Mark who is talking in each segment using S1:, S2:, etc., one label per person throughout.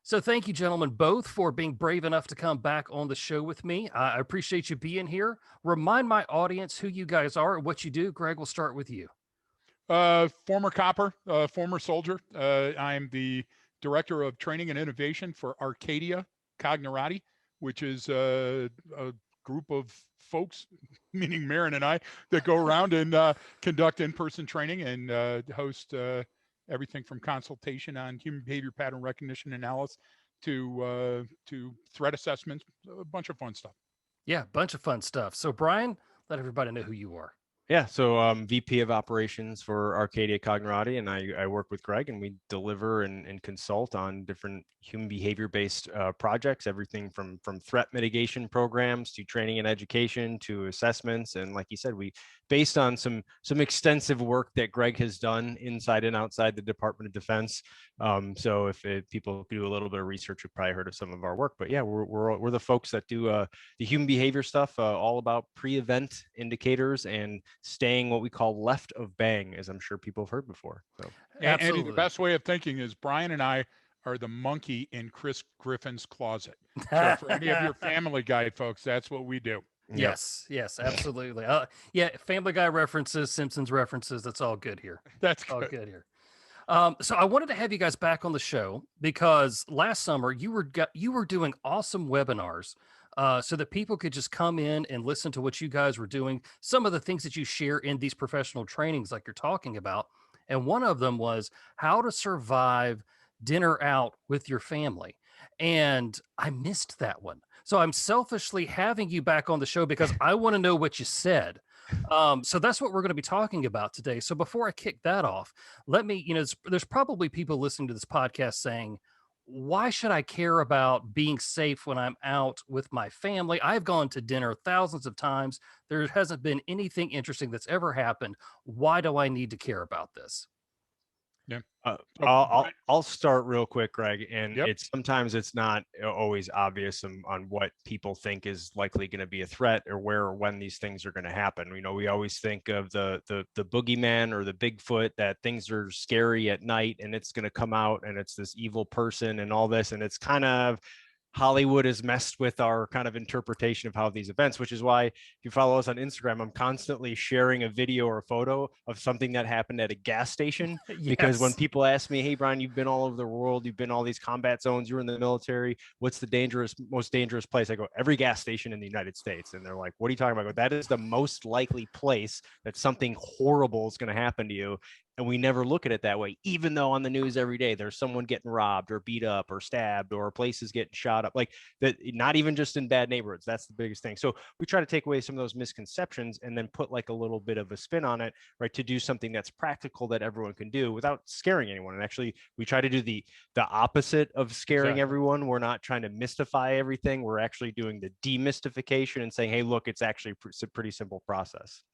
S1: So thank you, gentlemen, both for being brave enough to come back on the show with me. I appreciate you being here. Remind my audience who you guys are and what you do. Greg, we'll start with you.
S2: Former copper, former soldier. I'm the director of training and innovation for Arcadia Cognerati, which is a group of folks, meaning Marren and I, that go around and conduct in-person training and host everything from consultation on human behavior pattern recognition analysis to threat assessments, a bunch of fun stuff.
S1: Yeah, bunch of fun stuff. So, Brian, let everybody know who you are.
S3: Yeah, so VP of operations for Arcadia Cognerati, and I work with Greg, and we deliver and consult on different human behavior-based projects, everything from threat mitigation programs to training and education to assessments. And like you said, we based on some extensive work that Greg has done inside and outside the Department of Defense. So if people do a little bit of research, you've probably heard of some of our work. But yeah, we're the folks that do the human behavior stuff, all about pre-event indicators and staying what we call left of bang, as I'm sure people have heard before. So
S2: Andy, the best way of thinking is Brian and I are the monkey in Chris Griffin's closet. So for any of your Family Guy folks, that's what we do.
S1: Yes, yes, absolutely. Yeah, Family Guy references, Simpsons references. That's all good here.
S2: That's
S1: all good here. So I wanted to have you guys back on the show because last summer you were doing awesome webinars so that people could just come in and listen to what you guys were doing, some of the things that you share in these professional trainings like you're talking about. And one of them was how to survive dinner out with your family. And I missed that one. So I'm selfishly having you back on the show because I want to know what you said. So that's what we're going to be talking about today. So before I kick that off, let me, there's probably people listening to this podcast saying, why should I care about being safe when I'm out with my family? I've gone to dinner thousands of times. There hasn't been anything interesting that's ever happened. Why do I need to care about this?
S2: Yeah.
S3: I'll start real quick, Greg. And
S2: Yep.
S3: Sometimes it's not always obvious on what people think is likely going to be a threat or where or when these things are going to happen. We always think of the boogeyman or the Bigfoot, that things are scary at night and it's going to come out and it's this evil person and all this. And it's kind of Hollywood has messed with our kind of interpretation of how these events, which is why if you follow us on Instagram, I'm constantly sharing a video or a photo of something that happened at a gas station.
S1: Yes.
S3: Because when people ask me, hey, Brian, you've been all over the world, you've been all these combat zones, you're in the military, what's the most dangerous place? I go, every gas station in the United States. And they're like, what are you talking about? I go, that is the most likely place that something horrible is going to happen to you. And we never look at it that way, even though on the news every day there's someone getting robbed or beat up or stabbed or places getting shot up, like that. Not even just in bad neighborhoods. That's the biggest thing. So we try to take away some of those misconceptions and then put like a little bit of a spin on it, right? To do something that's practical that everyone can do without scaring anyone. And actually, we try to do the opposite of scaring everyone. We're not trying to mystify everything. We're actually doing the demystification and saying, hey, look, it's actually a pretty simple process.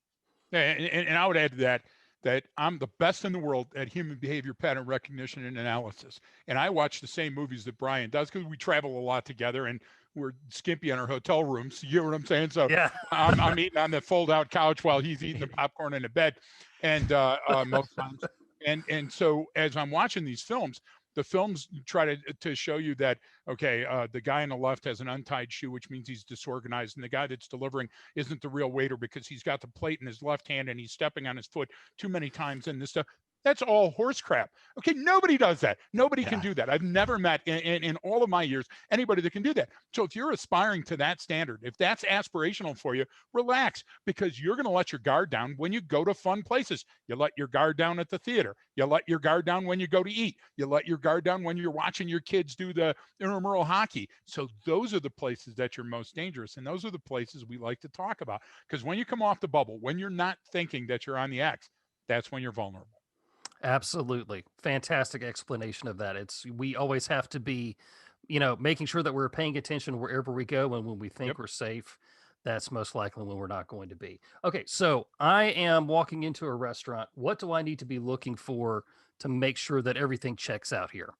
S2: And I would add to that I'm the best in the world at human behavior pattern recognition and analysis. And I watch the same movies that Brian does because we travel a lot together and we're skimpy on our hotel rooms. You know what I'm saying? So
S1: yeah.
S2: I'm eating on the fold out couch while he's eating the popcorn in the bed. And most times. And so as I'm watching these films, the films try to show you that, okay, the guy on the left has an untied shoe, which means he's disorganized. And the guy that's delivering isn't the real waiter because he's got the plate in his left hand and he's stepping on his foot too many times in this stuff. That's all horse crap. Okay, nobody does that. Nobody can do that. I've never met in all of my years anybody that can do that. So if you're aspiring to that standard, if that's aspirational for you, relax, because you're going to let your guard down when you go to fun places. You let your guard down at the theater. You let your guard down when you go to eat. You let your guard down when you're watching your kids do the intramural hockey. So those are the places that you're most dangerous. And those are the places we like to talk about. Because when you come off the bubble, when you're not thinking that you're on the X, that's when you're vulnerable.
S1: Absolutely. Fantastic explanation of that. We always have to be, making sure that we're paying attention wherever we go. And when we think we're safe, that's most likely when we're not going to be. Okay. So I am walking into a restaurant. What do I need to be looking for to make sure that everything checks out here?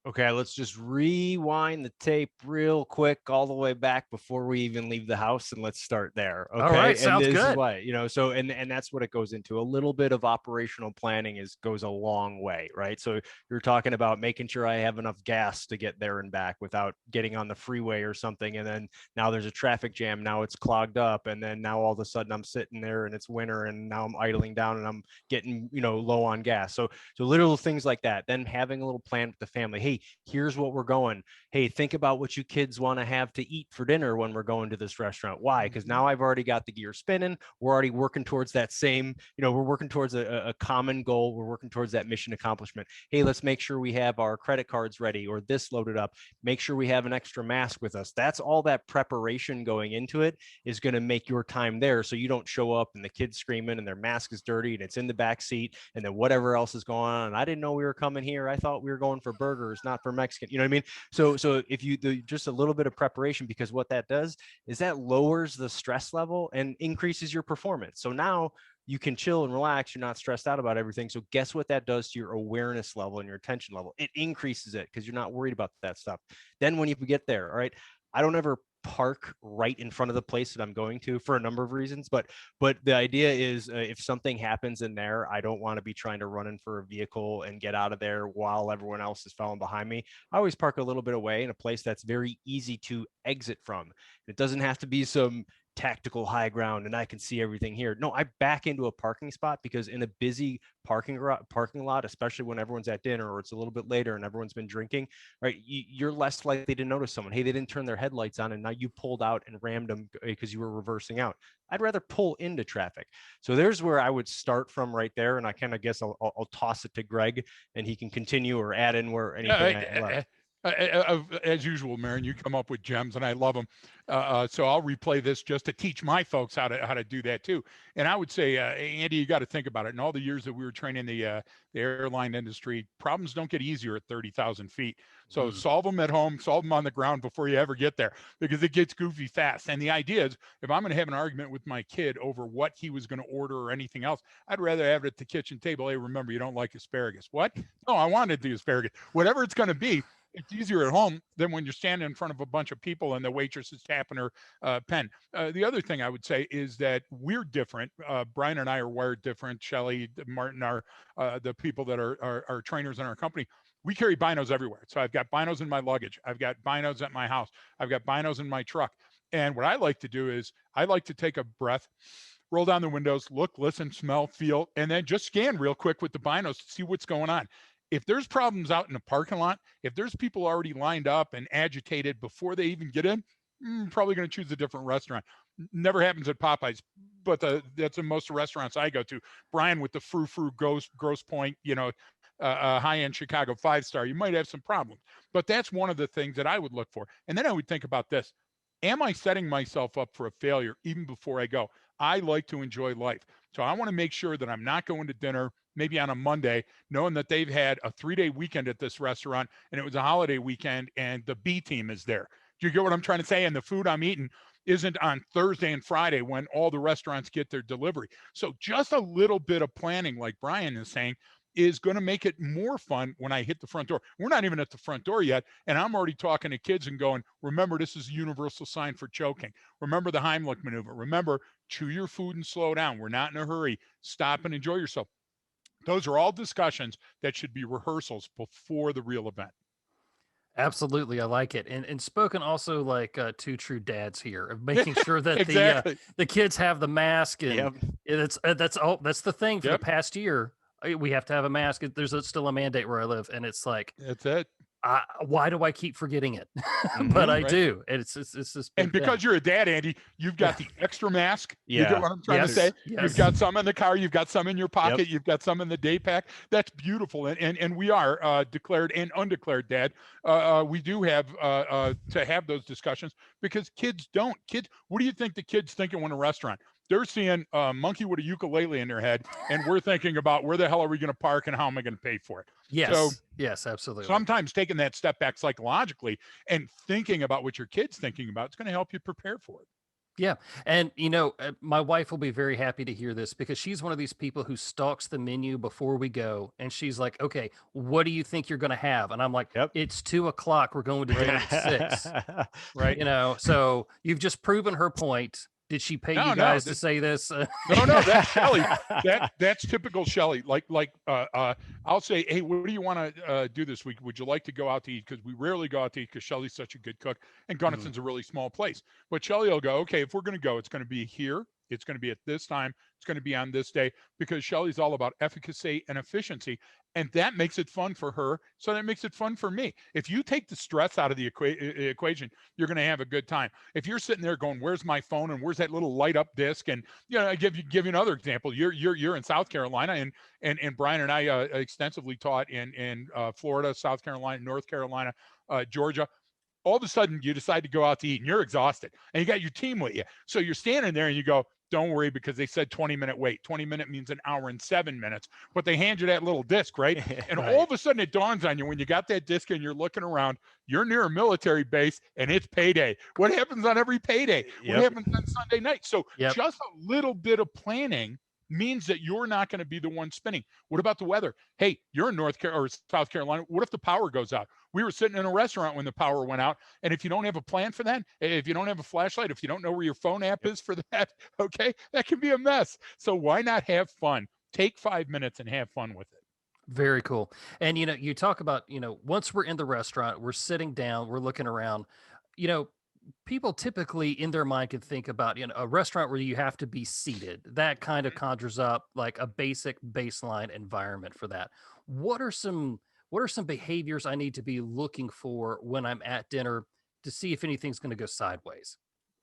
S3: Okay, let's just rewind the tape real quick all the way back before we even leave the house, and let's start there.
S1: All right,
S3: Okay. And
S1: sounds
S3: this is
S1: good.
S3: why, so and that's what it goes into. A little bit of operational planning goes a long way, right? So you're talking about making sure I have enough gas to get there and back without getting on the freeway or something. And then now there's a traffic jam, now it's clogged up, and then now all of a sudden I'm sitting there and it's winter and now I'm idling down and I'm getting, low on gas. So little things like that. Then having a little plan with the family. Hey, here's what we're going. Hey, think about what you kids want to have to eat for dinner when we're going to this restaurant. Why? Because now I've already got the gear spinning. We're already working towards that same, we're working towards a common goal. We're working towards that mission accomplishment. Hey, let's make sure we have our credit cards ready or this loaded up. Make sure we have an extra mask with us. That's all that preparation going into it is going to make your time there so you don't show up and the kids screaming and their mask is dirty and it's in the back seat and then whatever else is going on. And I didn't know we were coming here. I thought we were going for burgers, not for Mexican. You know what I mean? So if you do just a little bit of preparation, because what that does is that lowers the stress level and increases your performance. So now you can chill and relax. You're not stressed out about everything. So guess what that does to your awareness level and your attention level? It increases it because you're not worried about that stuff. Then when you get there, all right, I don't ever park right in front of the place that I'm going to for a number of reasons, but the idea is if something happens in there, I don't want to be trying to run in for a vehicle and get out of there while everyone else is following behind me. I always park a little bit away in a place that's very easy to exit from. It doesn't have to be some tactical high ground and I can see everything here. No, I back into a parking spot because in a busy parking lot, especially when everyone's at dinner or it's a little bit later and everyone's been drinking, right? You're less likely to notice someone. Hey, they didn't turn their headlights on and now you pulled out and rammed them because you were reversing out. I'd rather pull into traffic. So there's where I would start from right there. And I kind of guess I'll toss it to Greg and he can continue or add in where anything I left.
S2: As usual, Marren, you come up with gems, and I love them. So I'll replay this just to teach my folks how to do that too. And I would say, Andy, you got to think about it. In all the years that we were training the airline industry, problems don't get easier at 30,000 feet. So solve them at home, solve them on the ground before you ever get there, because it gets goofy fast. And the idea is, if I'm going to have an argument with my kid over what he was going to order or anything else, I'd rather have it at the kitchen table. Hey, remember, you don't like asparagus. What? No, I wanted the asparagus. Whatever it's going to be, it's easier at home than when you're standing in front of a bunch of people and the waitress is tapping her pen. The other thing I would say is that we're different. Brian and I are wired different. Shelly, Martin are the people that are trainers in our company. We carry binos everywhere. So I've got binos in my luggage. I've got binos at my house. I've got binos in my truck. And what I like to do is I like to take a breath, roll down the windows, look, listen, smell, feel, and then just scan real quick with the binos to see what's going on. If there's problems out in the parking lot, if there's people already lined up and agitated before they even get in, probably going to choose a different restaurant. Never happens at Popeyes, but that's in most restaurants I go to. Brian with the frou-frou gross point, high-end Chicago 5-star, you might have some problems. But that's one of the things that I would look for. And then I would think about this. Am I setting myself up for a failure even before I go? I like to enjoy life. So I want to make sure that I'm not going to dinner maybe on a Monday, knowing that they've had a 3-day weekend at this restaurant and it was a holiday weekend and the B team is there. Do you get what I'm trying to say? And the food I'm eating isn't on Thursday and Friday when all the restaurants get their delivery. So just a little bit of planning, like Brian is saying, is going to make it more fun when I hit the front door. We're not even at the front door yet, and I'm already talking to kids and going, remember, this is a universal sign for choking. Remember the Heimlich maneuver. Remember, chew your food and slow down. We're not in a hurry. Stop and enjoy yourself. Those are all discussions that should be rehearsals before the real event.
S1: Absolutely, I like it, and spoken also like two true dads here of making sure that
S2: Exactly.
S1: the kids have the mask, and
S3: Yep.
S1: it's that's the thing for the past year. We have to have a mask. There's still a mandate where I live, and it's like,
S2: That's it.
S1: why do I keep forgetting it? But I
S2: Right.
S1: do. It's this big
S2: And because
S1: thing.
S2: you're a dad, Andy, you've got the extra mask. You get
S3: Yeah.
S2: what I'm trying to
S1: Yes,
S2: say?
S1: yes.
S2: You've got some in the car, you've got some in your
S3: Yep.
S2: pocket, you've got some in the day pack. That's beautiful. And we are declared and undeclared dad. We do have to have those discussions because kids don't. Kids, what do you think the kids thinking when a restaurant? They're seeing a monkey with a ukulele in their head, and we're thinking about where the hell are we going to park and how am I going to pay for it?
S1: Yes,
S2: So
S1: yes, absolutely.
S2: sometimes taking that step back psychologically and thinking about what your kid's thinking about, it's going to help you prepare for it.
S1: Yeah. And, my wife will be very happy to hear this because she's one of these people who stalks the menu before we go. And she's like, okay, what do you think you're going to have? And I'm like,
S3: Yep.
S1: it's 2 o'clock. We're going to
S2: Right.
S1: dinner at 6.
S2: Right.
S1: So you've just proven her point. Did she pay you
S2: No, no,
S1: guys to say this?
S2: no, that's Shelley. That's typical Shelley. I'll say, hey, what do you want to do this week? Would you like to go out to eat? Because we rarely go out to eat because Shelley's such a good cook, and
S1: Mhm.
S2: Gunnison's a really small place. But Shelley will go, okay, if we're going to go, it's going to be here. It's going to be at this time. It's going to be on this day because Shelley's all about efficacy and efficiency. And that makes it fun for her. So that makes it fun for me. If you take the stress out of the equation, you're going to have a good time. If you're sitting there going, where's my phone and where's that little light up disc? And, I give you another example. You're in South Carolina, and Brian and I extensively taught in Florida, South Carolina, North Carolina, Georgia. All of a sudden you decide to go out to eat and you're exhausted and you got your team with you. So you're standing there and you go, don't worry, because they said 20-minute wait. 20-minute means an hour and 7 minutes, but they hand you that little disc, right? And
S3: Right.
S2: all of a sudden it dawns on you when you got that disc and you're looking around, you're near a military base and it's payday. What happens on every payday? What
S3: Yep.
S2: happens on Sunday night? So
S1: Yep.
S2: just a little bit of planning means that you're not going to be the one spinning. What about the weather? Hey, you're in North Carolina or South Carolina. What if the power goes out? We were sitting in a restaurant when the power went out. And if you don't have a plan for that, if you don't have a flashlight, if you don't know where your phone app is for that, okay, that can be a mess. So why not have fun? Take 5 minutes and have fun with it.
S1: Very cool. And you talk about, once we're in the restaurant, we're sitting down, we're looking around, you know, people typically in their mind can think about, a restaurant where you have to be seated. That kind of conjures up like a basic baseline environment for that. What are some what are some behaviors I need to be looking for when I'm at dinner to see if anything's going to go sideways?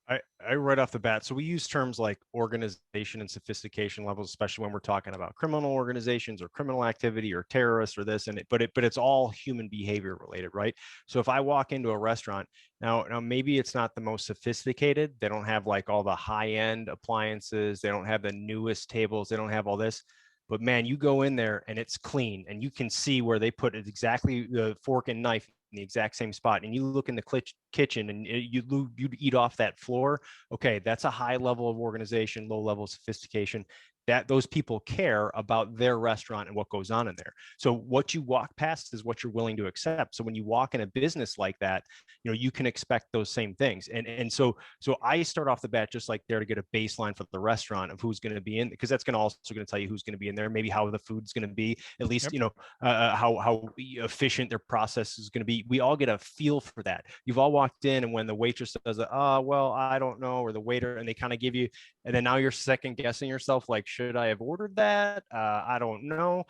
S3: I right off the bat. So we use terms like organization and sophistication levels, especially when we're talking about criminal organizations or criminal activity or terrorists or this and it, but it's all human behavior related, right? So if I walk into a restaurant now maybe it's not the most sophisticated. They don't have like all the high end appliances. They don't have the newest tables. They don't have all this. But man, you go in there and it's clean and you can see where they put it exactly the fork and knife in the exact same spot. And you look in the kitchen and you eat off that floor. Okay, that's a high level of organization, low level of sophistication. That those people care about their restaurant and what goes on in there. So what you walk past is what you're willing to accept. So when you walk in a business like that, you can expect those same things. And so I start off the bat just like there to get a baseline for the restaurant of who's going to be in, because that's going to also going to tell you who's going to be in there, maybe how the food's going to be, at least
S2: Yep.
S3: how efficient their process is going to be. We all get a feel for that. You've all walked in, and when the waitress says, well, I don't know, or the waiter, and they kind of give you, and then now you're second guessing yourself, like, should I have ordered that? I don't know.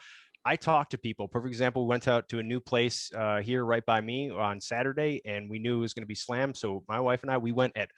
S3: I talk to people. Perfect example, we went out to a new place here right by me on Saturday, and we knew it was going to be slammed. So my wife and I, we went at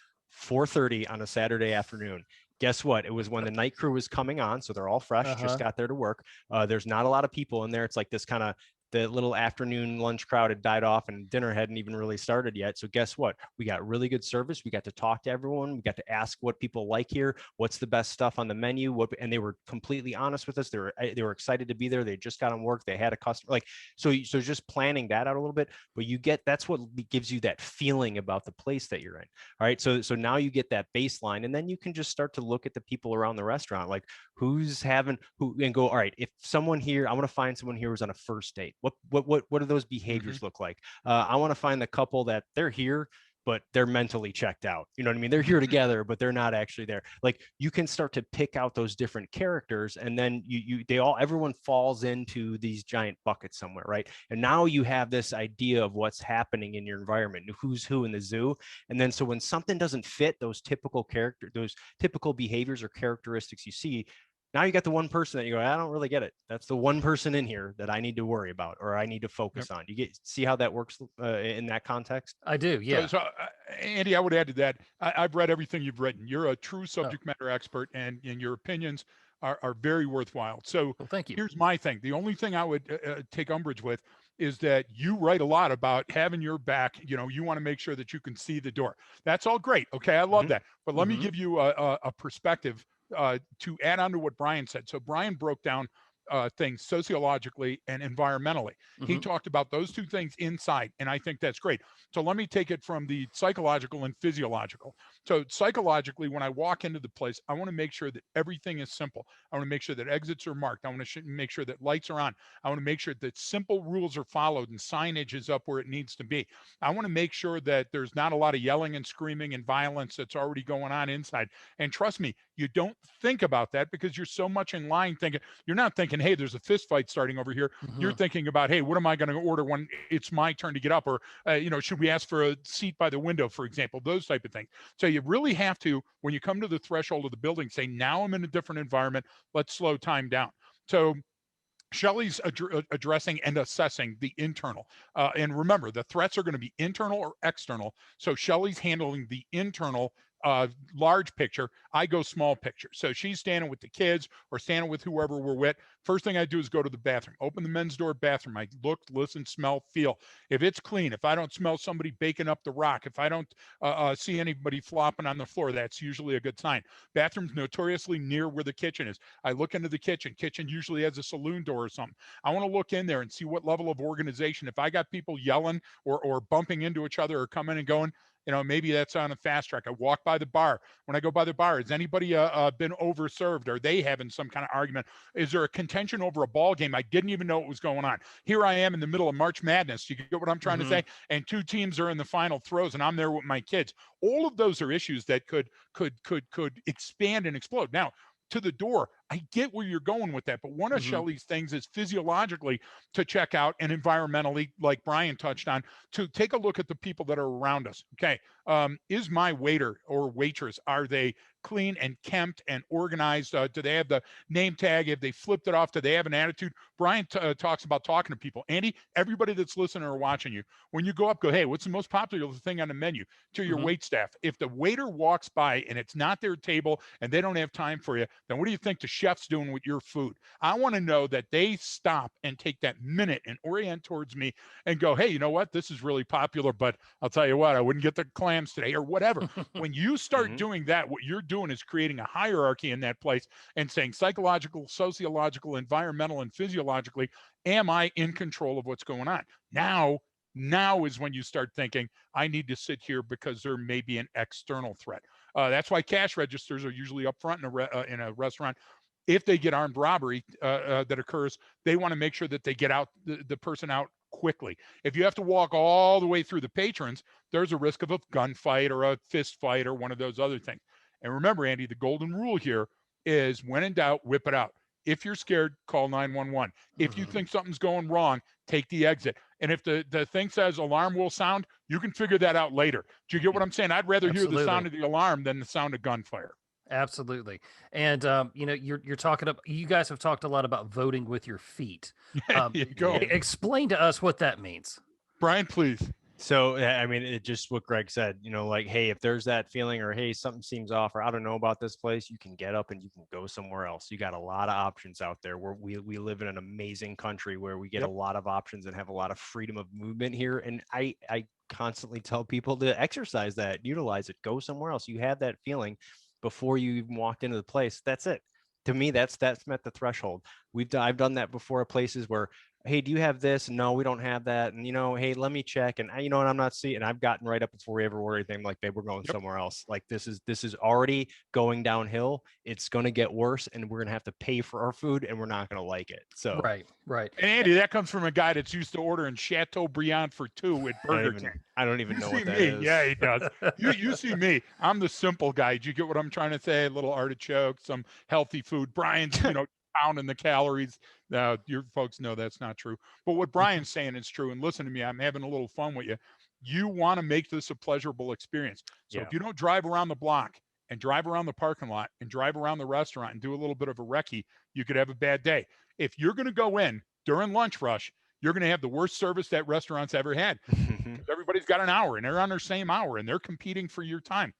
S3: 4:30 on a Saturday afternoon. Guess what? It was when the night crew was coming on. So they're all fresh, just got there to work. There's not a lot of people in there. It's like this kind of, the little afternoon lunch crowd had died off and dinner hadn't even really started yet. So guess what? We got really good service. We got to talk to everyone. We got to ask what people like here. What's the best stuff on the menu? And they were completely honest with us. They were excited to be there. They just got on work. They had a customer, like, so just planning that out a little bit, but that's what gives you that feeling about the place that you're in. All right. So now you get that baseline, and then you can just start to look at the people around the restaurant, like who's having who, and go, all right, if someone here, I want to find someone here who's on a first date. What do those behaviors look like? I want to find the couple that they're here, but they're mentally checked out. You know what I mean? They're here together, but they're not actually there. Like, you can start to pick out those different characters, and then everyone falls into these giant buckets somewhere, right? And now you have this idea of what's happening in your environment, who's who in the zoo. And then so when something doesn't fit those typical behaviors or characteristics you see, now you got the one person that you go, I don't really get it. That's the one person in here that I need to worry about, or I need to focus on. You see how that works in that context?
S1: I do. Yeah.
S2: So Andy, I would add to that. I've read everything you've written. You're a true subject matter expert, and your opinions are very worthwhile. So
S1: Well, thank you.
S2: here's my thing. The only thing I would take umbrage with is that you write a lot about having your back. You want to make sure that you can see the door. That's all great. Okay, I love that. But let me give you a perspective to add on to what Brian said. So Brian broke down things sociologically and environmentally. He
S1: Mhm.
S2: talked about those two things inside, and I think that's great. So let me take it from the psychological and physiological. So psychologically, when I walk into the place, I want to make sure that everything is simple. I want to make sure that exits are marked. I want to make sure that lights are on. I want to make sure that simple rules are followed and signage is up where it needs to be. I want to make sure that there's not a lot of yelling and screaming and violence that's already going on inside. And trust me, you don't think about that because you're so much in line thinking, you're not thinking, hey, there's a fist fight starting over here. You're
S1: Mhm.
S2: thinking about, hey, what am I going to order when it's my turn to get up? Or, should we ask for a seat by the window, for example, those type of things. So you really have to, when you come to the threshold of the building, say, now I'm in a different environment. Let's slow time down. So Shelley's addressing and assessing the internal. And remember, the threats are going to be internal or external. So Shelley's handling the internal large picture. I go small picture. So she's standing with the kids or standing with whoever we're with. First thing I do is go to the bathroom, open the men's door bathroom. I look, listen, smell, feel. If it's clean, if I don't smell somebody baking up the rock, if I don't see anybody flopping on the floor, that's usually a good sign. Bathroom's notoriously near where the kitchen is. I look into the kitchen. Kitchen usually has a saloon door or something. I want to look in there and see what level of organization. If I got people yelling or bumping into each other or coming and going, maybe that's on a fast track. I walk by the bar. When I go by the bar, has anybody been overserved? Are they having some kind of argument? Is there a contention over a ball game? I didn't even know what was going on. Here I am in the middle of March Madness. You get what I'm trying to
S1: Mhm.
S2: say? And two teams are in the final throws, and I'm there with my kids. All of those are issues that could expand and explode. Now, to the door, I get where you're going with that, but one of
S1: Mhm.
S2: Shelley's things is physiologically to check out and environmentally, like Brian touched on, to take a look at the people that are around us. Okay, is my waiter or waitress, are they clean and kempt and organized? Do they have the name tag? Have they flipped it off? Do they have an attitude? Brian talks about talking to people. Andy, everybody that's listening or watching you, when you go up, go, hey, what's the most popular thing on the menu? To your
S1: Mhm.
S2: wait staff. If the waiter walks by and it's not their table and they don't have time for you, then what do you think the chef's doing with your food? I want to know that they stop and take that minute and orient towards me and go, hey, you know what? This is really popular, but I'll tell you what, I wouldn't get the clams today or whatever. When you start
S3: Mhm.
S2: doing that, what you're doing is creating a hierarchy in that place and saying psychological, sociological, environmental, and physiologically, am I in control of what's going on? Now is when you start thinking, I need to sit here because there may be an external threat. That's why cash registers are usually up front in a restaurant. If they get armed robbery that occurs, they want to make sure that they get out the person out quickly. If you have to walk all the way through the patrons, there's a risk of a gunfight or a fist fight or one of those other things. And remember, Andy, the golden rule here is when in doubt, whip it out. If you're scared, call 911. If you
S1: Mhm.
S2: think something's going wrong, take the exit. And if the thing says alarm will sound, you can figure that out later. Do you get what I'm saying? I'd rather hear the sound
S1: Absolutely.
S2: of the alarm than the sound of gunfire.
S1: Absolutely. And you're talking about, you guys have talked a lot about voting with your feet.
S2: There you go.
S3: Yeah.
S1: Explain to us what that means.
S2: Brian, please.
S3: So, I mean, it just what Greg said, like, hey, if there's that feeling or hey, something seems off or I don't know about this place, you can get up and you can go somewhere else. You got a lot of options out there where we live in an amazing country where we get a
S2: Yep.
S3: lot of options and have a lot of freedom of movement here. And I constantly tell people to exercise that, utilize it, go somewhere else. You have that feeling before you even walked into the place. That's it. To me, that's met the threshold. I've done that before at places where, hey, do you have this? No, we don't have that. And hey, let me check. And and I'm not seeing. And I've gotten right up before we ever order anything. I'm like, babe, we're going
S2: Yep.
S3: somewhere else. Like this is already going downhill. It's gonna get worse, and we're gonna have to pay for our food, and we're not gonna like it. So
S1: Right, right.
S2: And Andy, that comes from a guy that's used to ordering Chateaubriand for two at Burger King.
S3: I don't even
S2: You
S3: know
S2: see
S3: what that
S2: me.
S3: is.
S2: Yeah, he does. You see me. I'm the simple guy. Do you get what I'm trying to say? A little artichoke, some healthy food. Brian's, pounding the calories. Your folks know that's not true. But what Brian's saying is true. And listen to me, I'm having a little fun with you. You want to make this a pleasurable experience. So
S3: Yeah.
S2: if you don't drive around the block and drive around the parking lot and drive around the restaurant and do a little bit of a recce, you could have a bad day. If you're going to go in during lunch rush, you're going to have the worst service that restaurant's ever had because everybody's got an hour and they're on their same hour and they're competing for your time.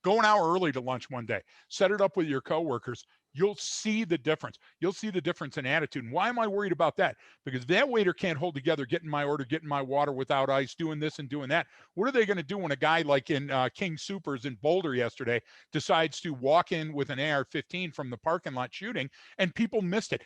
S2: Go an hour early to lunch one day. Set it up with your coworkers. You'll see the difference. You'll see the difference in attitude. And why am I worried about that? Because that waiter can't hold together, getting my order, getting my water without ice, doing this and doing that. What are they going to do when a guy like in King Supers in Boulder yesterday decides to walk in with an AR-15 from the parking lot shooting and people missed it?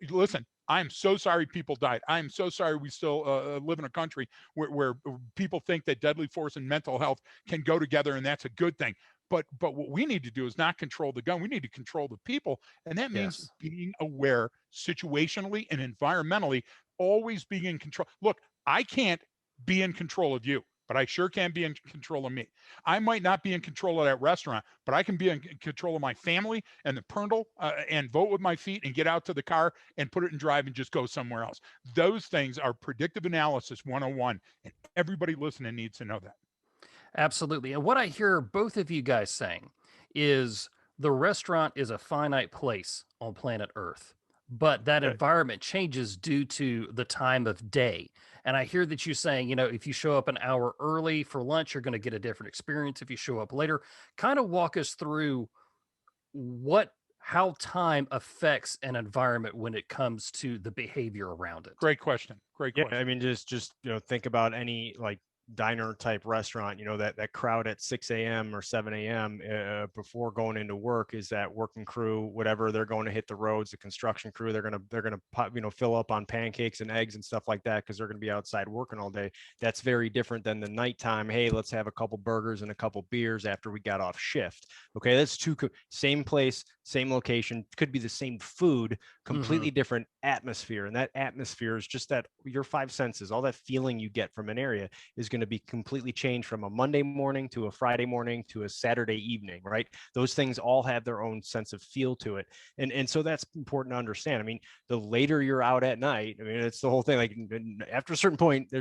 S2: Listen, I'm so sorry people died. I'm so sorry we still live in a country where people think that deadly force and mental health can go together, and that's a good thing. But what we need to do is not control the gun. We need to control the people, and that means
S3: Yes.
S2: being aware situationally and environmentally, always being in control. Look, I can't be in control of you, but I sure can be in control of me. I might not be in control of that restaurant, but I can be in control of my family and the parental and vote with my feet and get out to the car and put it in drive and just go somewhere else. Those things are predictive analysis 101, and everybody listening needs to know that.
S1: Absolutely. And what I hear both of you guys saying is the restaurant is a finite place on planet Earth, but that
S3: Good.
S1: environment changes due to the time of day. And I hear that you saying, if you show up an hour early for lunch, you're going to get a different experience if you show up later. Kind of walk us through how time affects an environment when it comes to the behavior around it.
S2: Great question. Great
S3: Yeah,
S2: question.
S3: I mean, just think about any like diner type restaurant. That crowd at 6 a.m. or 7 a.m. Before going into work is that working crew, whatever they're going to hit the roads, the construction crew. They're gonna fill up on pancakes and eggs and stuff like that because they're gonna be outside working all day. That's very different than the nighttime. Hey, let's have a couple burgers and a couple beers after we got off shift. Okay, that's same place, same location, could be the same food, completely different atmosphere, and that atmosphere is just that your five senses, all that feeling you get from an area is going to be completely changed from a Monday morning to a Friday morning to a Saturday evening, right? Those things all have their own sense of feel to it. And so that's important to understand. I mean, the later you're out at night, I mean, it's the whole thing. Like after a certain point,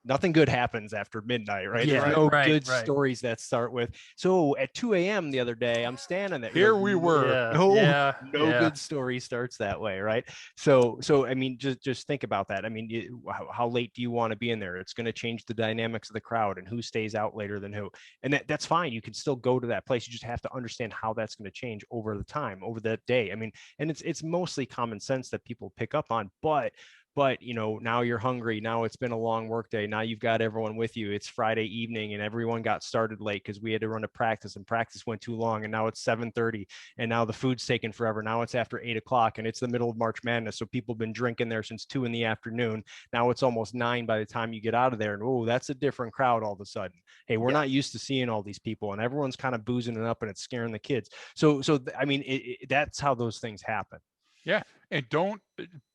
S3: nothing good happens after midnight, right?
S1: Yeah,
S3: There's no
S1: right,
S3: good
S1: right.
S3: stories that start with, so at 2 a.m. the other day, I'm standing there.
S2: Here we were.
S3: No good story starts that way, right? So I mean, just think about that. I mean, how late do you want to be in there? It's going to change the dynamics of the crowd and who stays out later than who. And that's fine. You can still go to that place. You just have to understand how that's going to change over the time, over that day. I mean, and it's mostly common sense that people pick up on, but now you're hungry. Now it's been a long work day. Now you've got everyone with you. It's Friday evening and everyone got started late because we had to run a practice and practice went too long. And now it's 7:30 and now the food's taken forever. Now it's after 8 o'clock and it's the middle of March Madness. So people have been drinking there since 2 p.m. Now it's almost 9 by the time you get out of there. And oh, that's a different crowd all of a sudden. Hey, we're not used to seeing all these people and everyone's kind of boozing it up and it's scaring the kids. So I mean, that's how those things happen.
S2: Yeah. And don't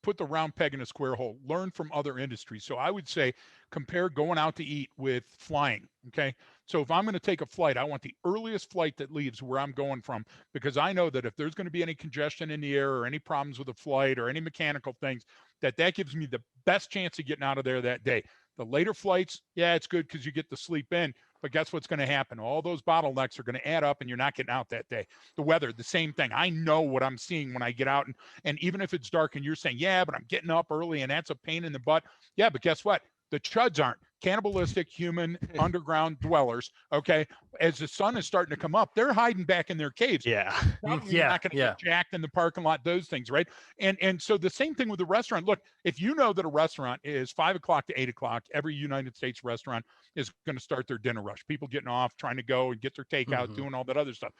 S2: put the round peg in a square hole. Learn from other industries. So I would say compare going out to eat with flying. Okay. So if I'm going to take a flight, I want the earliest flight that leaves where I'm going from, because I know that if there's going to be any congestion in the air or any problems with the flight or any mechanical things, that gives me the best chance of getting out of there that day. The later flights, yeah, it's good because you get to sleep in. But guess what's going to happen? All those bottlenecks are going to add up and you're not getting out that day. The weather, the same thing. I know what I'm seeing when I get out. And even if it's dark and you're saying, yeah, but I'm getting up early and that's a pain in the butt. Yeah, but guess what? The chuds aren't. Cannibalistic human underground dwellers. Okay. As the sun is starting to come up, they're hiding back in their caves.
S3: Yeah.
S2: Probably not going to get jacked in the parking lot, those things, right? And so the same thing with the restaurant. Look, if you know that a restaurant is 5 o'clock to 8 o'clock, every United States restaurant is going to start their dinner rush. People getting off, trying to go and get their takeout, doing all that other stuff.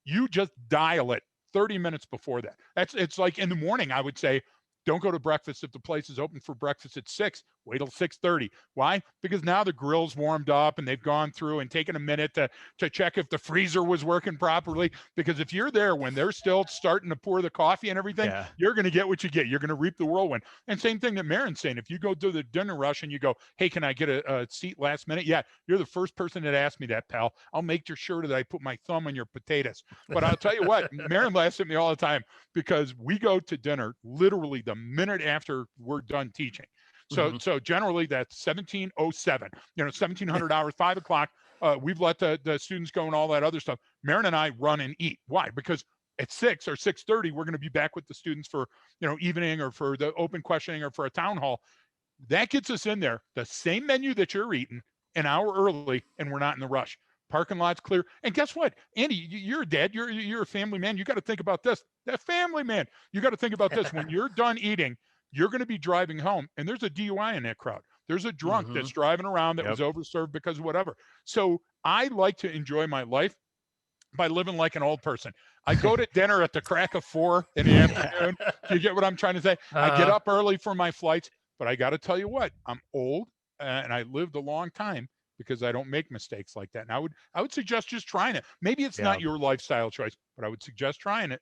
S2: You just dial it 30 minutes before that. It's like in the morning, I would say, don't go to breakfast if the place is open for breakfast at 6. Wait till 6:30. Why? Because now the grill's warmed up and they've gone through and taken a minute to check if the freezer was working properly. Because if you're there when they're still starting to pour the coffee and everything, you're going to get what you get. You're going to reap the whirlwind. And same thing that Marren's saying. If you go to the dinner rush and you go, hey, can I get a seat last minute? Yeah, you're the first person that asked me that, pal. I'll make sure that I put my thumb on your potatoes. But I'll tell you what, Marren laughs at me all the time because we go to dinner literally the minute after we're done teaching. So generally that's 17:07, 1700 hours, 5 o'clock. We've let the students go and all that other stuff. Marren and I run and eat. Why? Because at 6 or 6:30, we're going to be back with the students for, evening or for the open questioning or for a town hall. That gets us in there, the same menu that you're eating an hour early, and we're not in the rush. Parking lot's clear. And guess what, Andy, you're a dad. You're a family man. You got to think about this. That family man. You got to think about this. When you're done eating, you're going to be driving home, and there's a DUI in that crowd. There's a drunk that's driving around that was overserved because of whatever. So I like to enjoy my life. by living like an old person. I go to dinner at the crack of 4 in the afternoon. Do you get what I'm trying to say? I get up early for my flights, but I got to tell you what, I'm old and I lived a long time because I don't make mistakes like that. And I would suggest just trying it. Maybe it's not your lifestyle choice, but I would suggest trying it.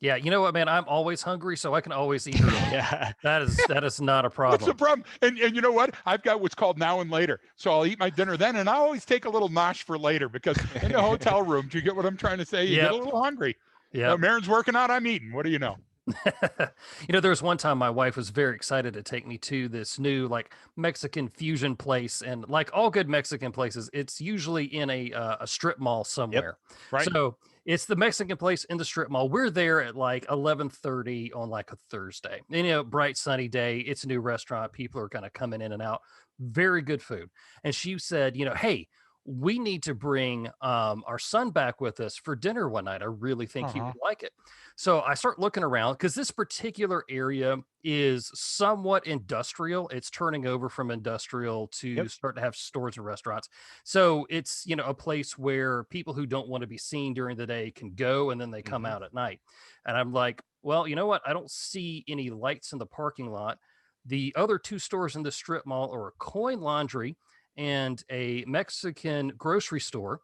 S1: Yeah, you know what, man? I'm always hungry, so I can always eat early.
S3: Yeah.
S1: That is not a
S2: What's the
S1: problem.
S2: problem? And you know what? I've got what's called now and later. So I'll eat my dinner then, and I always take a little nosh for later because in the hotel room, do you get what I'm trying to say? You get a little hungry.
S1: Yeah.
S2: Marin's working out, I'm eating. What do you know?
S1: You know, there was one time my wife was very excited to take me to this new like Mexican fusion place, and like all good Mexican places, it's usually in a strip mall somewhere.
S2: Right.
S1: So it's the Mexican place in the strip mall. We're there at like 11:30 on like a Thursday. And, you know, bright sunny day. It's a new restaurant. People are kind of coming in and out. Very good food. And she said, you know, hey, we need to bring our son back with us for dinner one night. I really think he would like it. So I start looking around because this particular area is somewhat industrial. It's turning over from industrial to start to have stores and restaurants. So it's, you know, a place where people who don't want to be seen during the day can go and then they come out at night. And I'm like, well, you know what? I don't see any lights in the parking lot. The other two stores in the strip mall are a coin laundry and a Mexican grocery store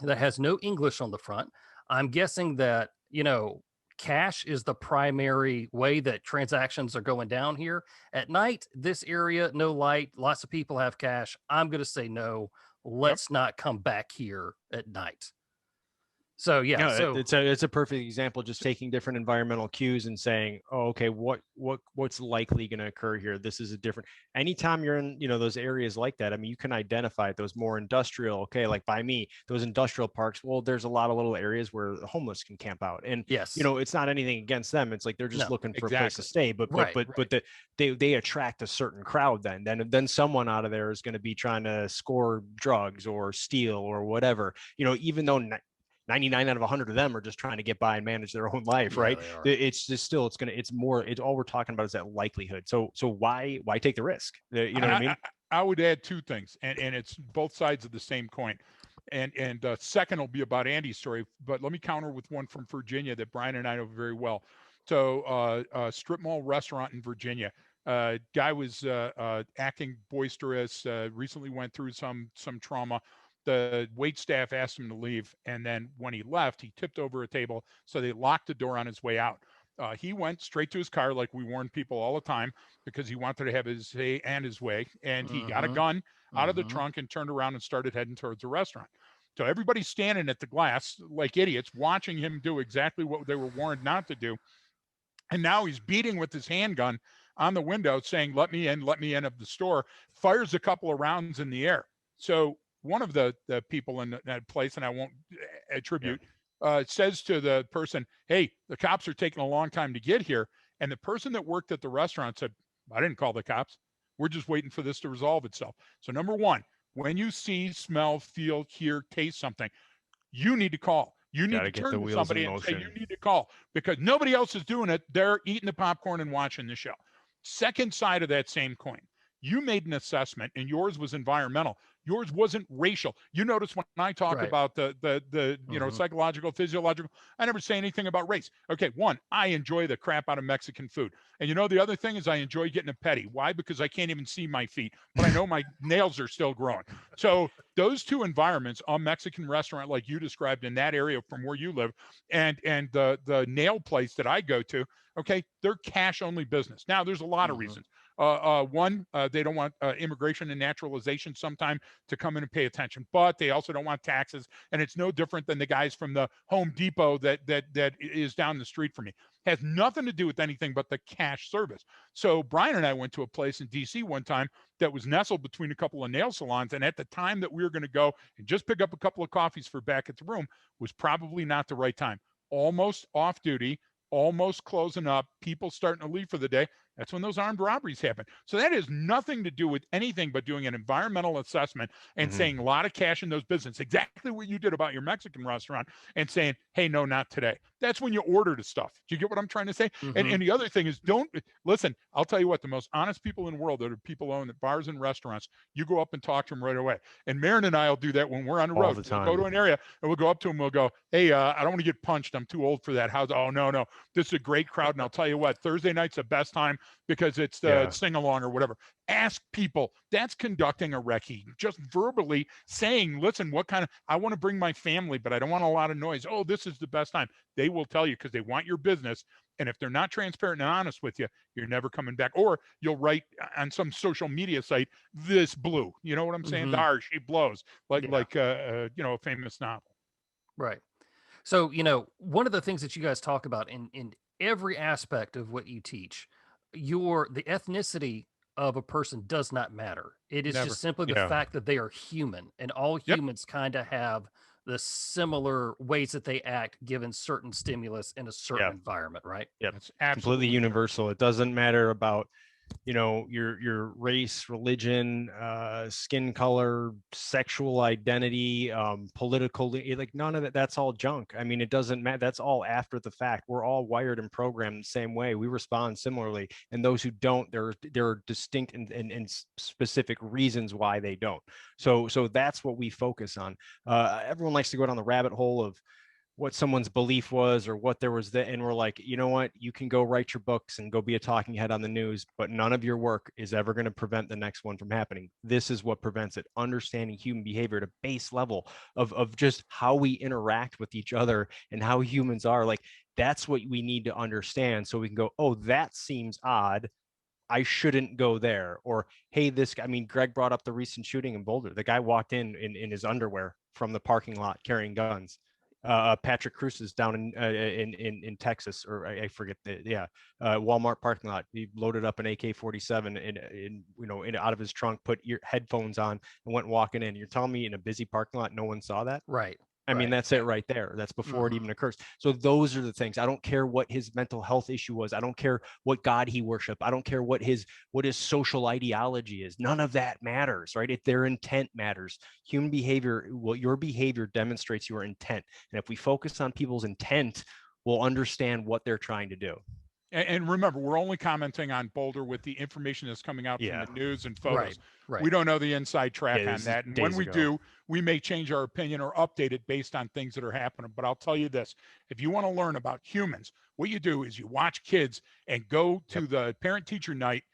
S1: that has no English on the front. I'm guessing that, you know, cash is the primary way that transactions are going down here. At night, this area, no light, lots of people have cash. I'm going to say no. Let's not come back here at night. So yeah,
S3: No, it's a perfect example. Just taking different environmental cues and saying, "Oh, okay, what's likely going to occur here? This is a different." Anytime you're in, you know, those areas like that, I mean, you can identify those more industrial. Okay, like by me, those industrial parks. Well, there's a lot of little areas where the homeless can camp out, and you know, it's not anything against them. It's like they're just looking for a place to stay. But they attract a certain crowd. Then someone out of there is going to be trying to score drugs or steal or whatever. You know, even though 99 out of 100 of them are just trying to get by and manage their own life, right? It's just still, it's all we're talking about is that likelihood. So why take the risk? You know what I mean?
S2: I would add two things, and it's both sides of the same coin. And second will be about Andy's story, but let me counter with one from Virginia that Brian and I know very well. So strip mall restaurant in Virginia. Guy was acting boisterous, recently went through some trauma. The wait staff asked him to leave, and then when he left, he tipped over a table, so they locked the door on his way out. He went straight to his car, like we warn people all the time, because he wanted to have his say and his way, and he got a gun out of the trunk and turned around and started heading towards the restaurant. So everybody's standing at the glass like idiots, watching him do exactly what they were warned not to do. And now he's beating with his handgun on the window, saying, let me in of the store, fires a couple of rounds in the air. So one of the people in that place, and I won't attribute, says to the person, hey, the cops are taking a long time to get here. And the person that worked at the restaurant said, I didn't call the cops. We're just waiting for this to resolve itself. So number one, when you see, smell, feel, hear, taste something, you need to call. You need to turn to somebody and say, you need to call, because nobody else is doing it. They're eating the popcorn and watching the show. Second side of that same coin, you made an assessment, and yours was environmental. Yours wasn't racial. You notice when I talk about the you know, psychological, physiological, I never say anything about race. Okay, one, I enjoy the crap out of Mexican food. And you know, the other thing is I enjoy getting a pedi. Why? Because I can't even see my feet, but I know my nails are still growing. So those two environments, a Mexican restaurant like you described in that area from where you live, and the nail place that I go to, okay, they're cash only business. Now, there's a lot of reasons. One, they don't want immigration and naturalization sometime to come in and pay attention, but they also don't want taxes. And it's no different than the guys from the Home Depot that is down the street from me. Has nothing to do with anything but the cash service. So Brian and I went to a place in DC one time that was nestled between a couple of nail salons. And at the time that we were going to go and just pick up a couple of coffees for back at the room was probably not the right time. Almost off duty, almost closing up, people starting to leave for the day. That's when those armed robberies happen. So that has nothing to do with anything but doing an environmental assessment and saying a lot of cash in those businesses, exactly what you did about your Mexican restaurant, and saying, hey, no, not today. That's when you order the stuff. Do you get what I'm trying to say? And the other thing is, don't listen. I'll tell you what, the most honest people in the world are people who own bars and restaurants. You go up and talk to them right away. And Marin and I will do that when we're on the
S3: All
S2: road.
S3: the
S2: We'll
S3: time.
S2: go to an area and we'll go up to them. We'll go, hey, I don't want to get punched. I'm too old for that. How's, oh, no, no. This is a great crowd. And I'll tell you what, Thursday night's the best time because it's the sing along or whatever. Ask people. That's conducting a recce. Just verbally saying, listen, what kind of, I want to bring my family, but I don't want a lot of noise. Oh, this is the best time. They will tell you because they want your business. And if they're not transparent and honest with you, you're never coming back. Or you'll write on some social media site, this blew. You know what I'm saying? Dar, she blows. Like a famous novel.
S1: Right. So, one of the things that you guys talk about in every aspect of what you teach, the ethnicity of a person does not matter. It is
S2: Never.
S1: just simply the fact that they are human, and all humans kind of have the similar ways that they act given certain stimulus in a certain environment, right?
S3: Yep.
S2: It's
S3: Completely universal. It doesn't matter about your race, religion, skin color, sexual identity, political, like none of that. That's all junk. I mean, it doesn't matter. That's all after the fact. We're all wired and programmed the same way. We respond similarly, and those who don't, there are distinct and specific reasons why they don't. So that's what we focus on. Everyone likes to go down the rabbit hole of what someone's belief was or what there was there, and we're like, you know what, you can go write your books and go be a talking head on the news, but none of your work is ever going to prevent the next one from happening. This is what prevents it. Understanding human behavior at a base level of just how we interact with each other and how humans are, like that's what we need to understand, so we can go, oh, that seems odd, I shouldn't go there. Or, hey, this guy, I mean, Greg brought up the recent shooting in Boulder. The guy walked in his underwear from the parking lot carrying guns. Patrick Cruz is down in Texas, or I forget Walmart parking lot. He loaded up an AK-47 out of his trunk, put your headphones on, and went walking in. You're telling me in a busy parking lot, no one saw that?
S1: Right.
S3: I mean, that's it right there. That's before it even occurs. So those are the things. I don't care what his mental health issue was. I don't care what God he worshiped. I don't care what his social ideology is. None of that matters, right? If their intent matters. Human behavior, well, your behavior demonstrates your intent. And if we focus on people's intent, we'll understand what they're trying to do.
S2: And remember, we're only commenting on Boulder with the information that's coming out from the news and photos.
S1: Right.
S2: We don't know the inside track on that. And when we
S3: ago.
S2: do, we may change our opinion or update it based on things that are happening. But I'll tell you this, if you want to learn about humans, what you do is you watch kids and go to the parent-teacher night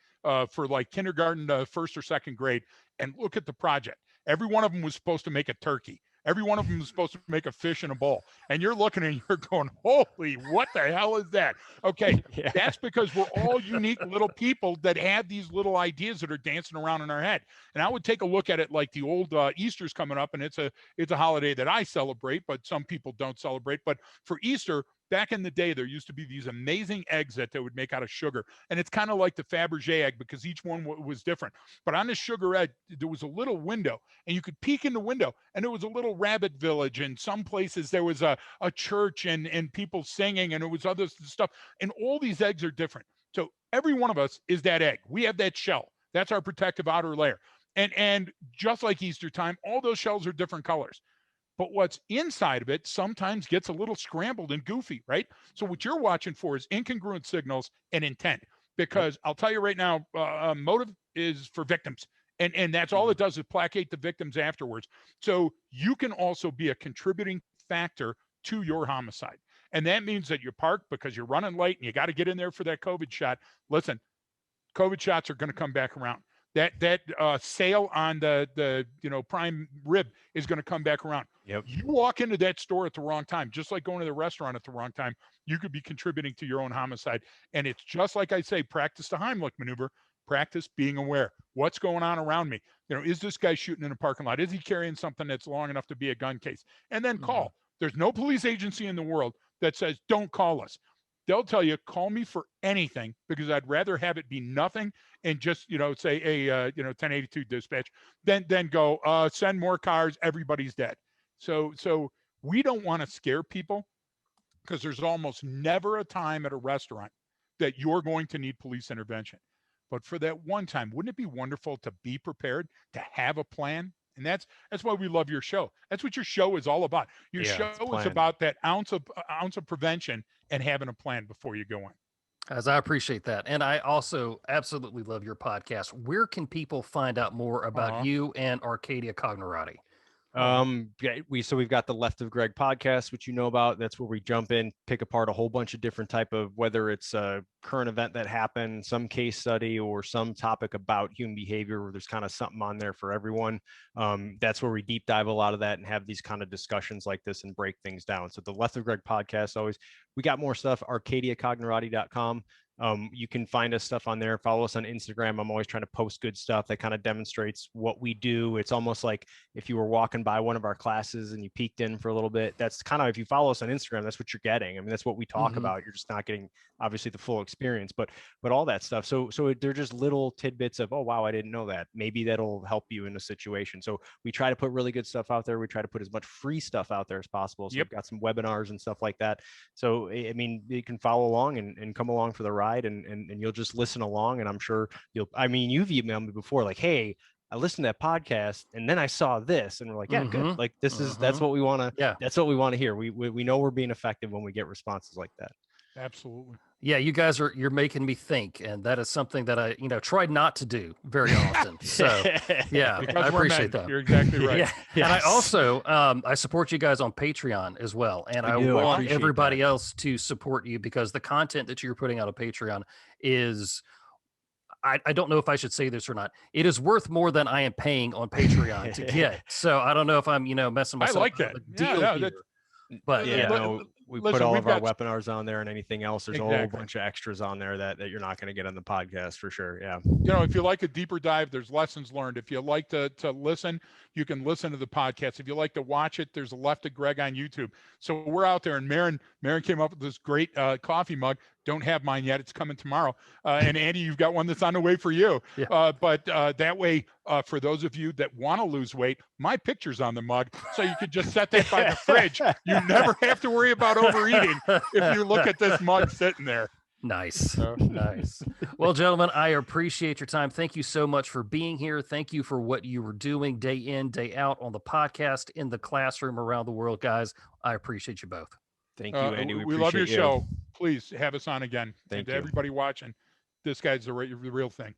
S2: for like kindergarten, first or second grade, and look at the project. Every one of them was supposed to make a turkey. Every one of them is supposed to make a fish in a bowl. And you're looking and you're going, holy, what the hell is that? Okay, that's because we're all unique little people that have these little ideas that are dancing around in our head. And I would take a look at it like the old Easter's coming up, and it's a holiday that I celebrate, but some people don't celebrate. But for Easter, back in the day, there used to be these amazing eggs that they would make out of sugar. And it's kind of like the Fabergé egg because each one was different. But on the sugar egg, there was a little window and you could peek in the window and there was a little rabbit village. And some places there was a church and people singing, and it was other stuff. And all these eggs are different. So every one of us is that egg. We have that shell. That's our protective outer layer. And just like Easter time, all those shells are different colors. But what's inside of it sometimes gets a little scrambled and goofy, right? So what you're watching for is incongruent signals and intent. Because I'll tell you right now, motive is for victims. And that's all it does is placate the victims afterwards. So you can also be a contributing factor to your homicide. And that means that you park because you're running late and you got to get in there for that COVID shot. Listen, COVID shots are going to come back around. That sale on the prime rib is going to come back around.
S3: Yep.
S2: You walk into that store at the wrong time, just like going to the restaurant at the wrong time, you could be contributing to your own homicide. And it's just like I say, practice the Heimlich maneuver, practice being aware. What's going on around me? Is this guy shooting in a parking lot? Is he carrying something that's long enough to be a gun case? And then call. There's no police agency in the world that says, don't call us. They'll tell you, call me for anything, because I'd rather have it be nothing and just, say, a 1082 dispatch, then go, send more cars, everybody's dead. So we don't want to scare people, because there's almost never a time at a restaurant that you're going to need police intervention. But for that one time, wouldn't it be wonderful to be prepared, to have a plan? And that's why we love your show. That's what your show is all about. Your
S1: Yeah,
S2: show is about that ounce of prevention and having a plan before you go in.
S1: as I appreciate that. And I also absolutely love your podcast. Where can people find out more about you and Arcadia Cognerati?
S3: Yeah, we've got the Left of Greg podcast, which you know about. That's where we jump in, pick apart a whole bunch of different type of, whether it's a current event that happened, some case study, or some topic about human behavior, where there's kind of something on there for everyone. That's where we deep dive a lot of that and have these kind of discussions like this and break things down. So the Left of Greg podcast, always, we got more stuff, arcadiacognerati.com. You can find us stuff on there. Follow us on Instagram. I'm always trying to post good stuff that kind of demonstrates what we do. It's almost like if you were walking by one of our classes and you peeked in for a little bit. That's kind of, if you follow us on Instagram, that's what you're getting. I mean, that's what we talk about. You're just not getting obviously the full experience, but all that stuff. So they're just little tidbits of, oh wow, I didn't know that. Maybe that'll help you in a situation. So we try to put really good stuff out there. We try to put as much free stuff out there as possible. So we've got some webinars and stuff like that. So I mean, you can follow along and come along for the ride, and you'll just listen along. And I'm sure you've emailed me before, like, hey, I listened to that podcast and then I saw this, and we're like, yeah, good. Like that's what we want to, that's what we want to hear. We know we're being effective when we get responses like that.
S2: Absolutely.
S1: Yeah, you guys you're making me think, and that is something that I, try not to do very often. So yeah,
S2: Because
S1: I
S2: we're
S1: appreciate
S2: men.
S1: that.
S2: You're exactly right.
S1: Yeah. And I also, I support you guys on Patreon as well. And I
S3: do. I
S1: want
S3: appreciate
S1: everybody
S3: that.
S1: else to support you, because the content that you're putting out on Patreon is, I don't know if I should say this or not. It is worth more than I am paying on Patreon to get. So I don't know if I'm, messing
S2: I
S1: myself
S2: like
S1: up
S2: that.
S1: with a
S2: Yeah,
S1: deal
S2: no,
S1: here.
S2: that-
S1: But
S3: Yeah,
S1: yeah.
S3: no, we
S2: Listen,
S3: put all
S2: we've
S3: of our
S2: got-
S3: webinars on there and anything else. There's a whole
S2: Exactly.
S3: bunch of extras on there that you're not going to get on the podcast for sure. Yeah.
S2: If you like a deeper dive, there's lessons learned. If you like to listen, you can listen to the podcast. If you like to watch it, there's a Left of Greg on YouTube. So we're out there, and Marren came up with this great coffee mug. Don't have mine yet. It's coming tomorrow. And Andy, you've got one that's on the way for you.
S1: Yeah.
S2: But that way, for those of you that want to lose weight, my picture's on the mug. So you could just set that by the fridge. You never have to worry about overeating if you look at this mug sitting there.
S1: Nice. Nice. Well, gentlemen, I appreciate your time. Thank you so much for being here. Thank you for what you were doing day in, day out on the podcast, in the classroom, around the world, guys. I appreciate you both.
S3: Thank you, Andy.
S2: We love your
S3: appreciate
S2: show. Please have us on again.
S3: Thank
S2: and to
S3: you.
S2: everybody watching, this guy's the real thing.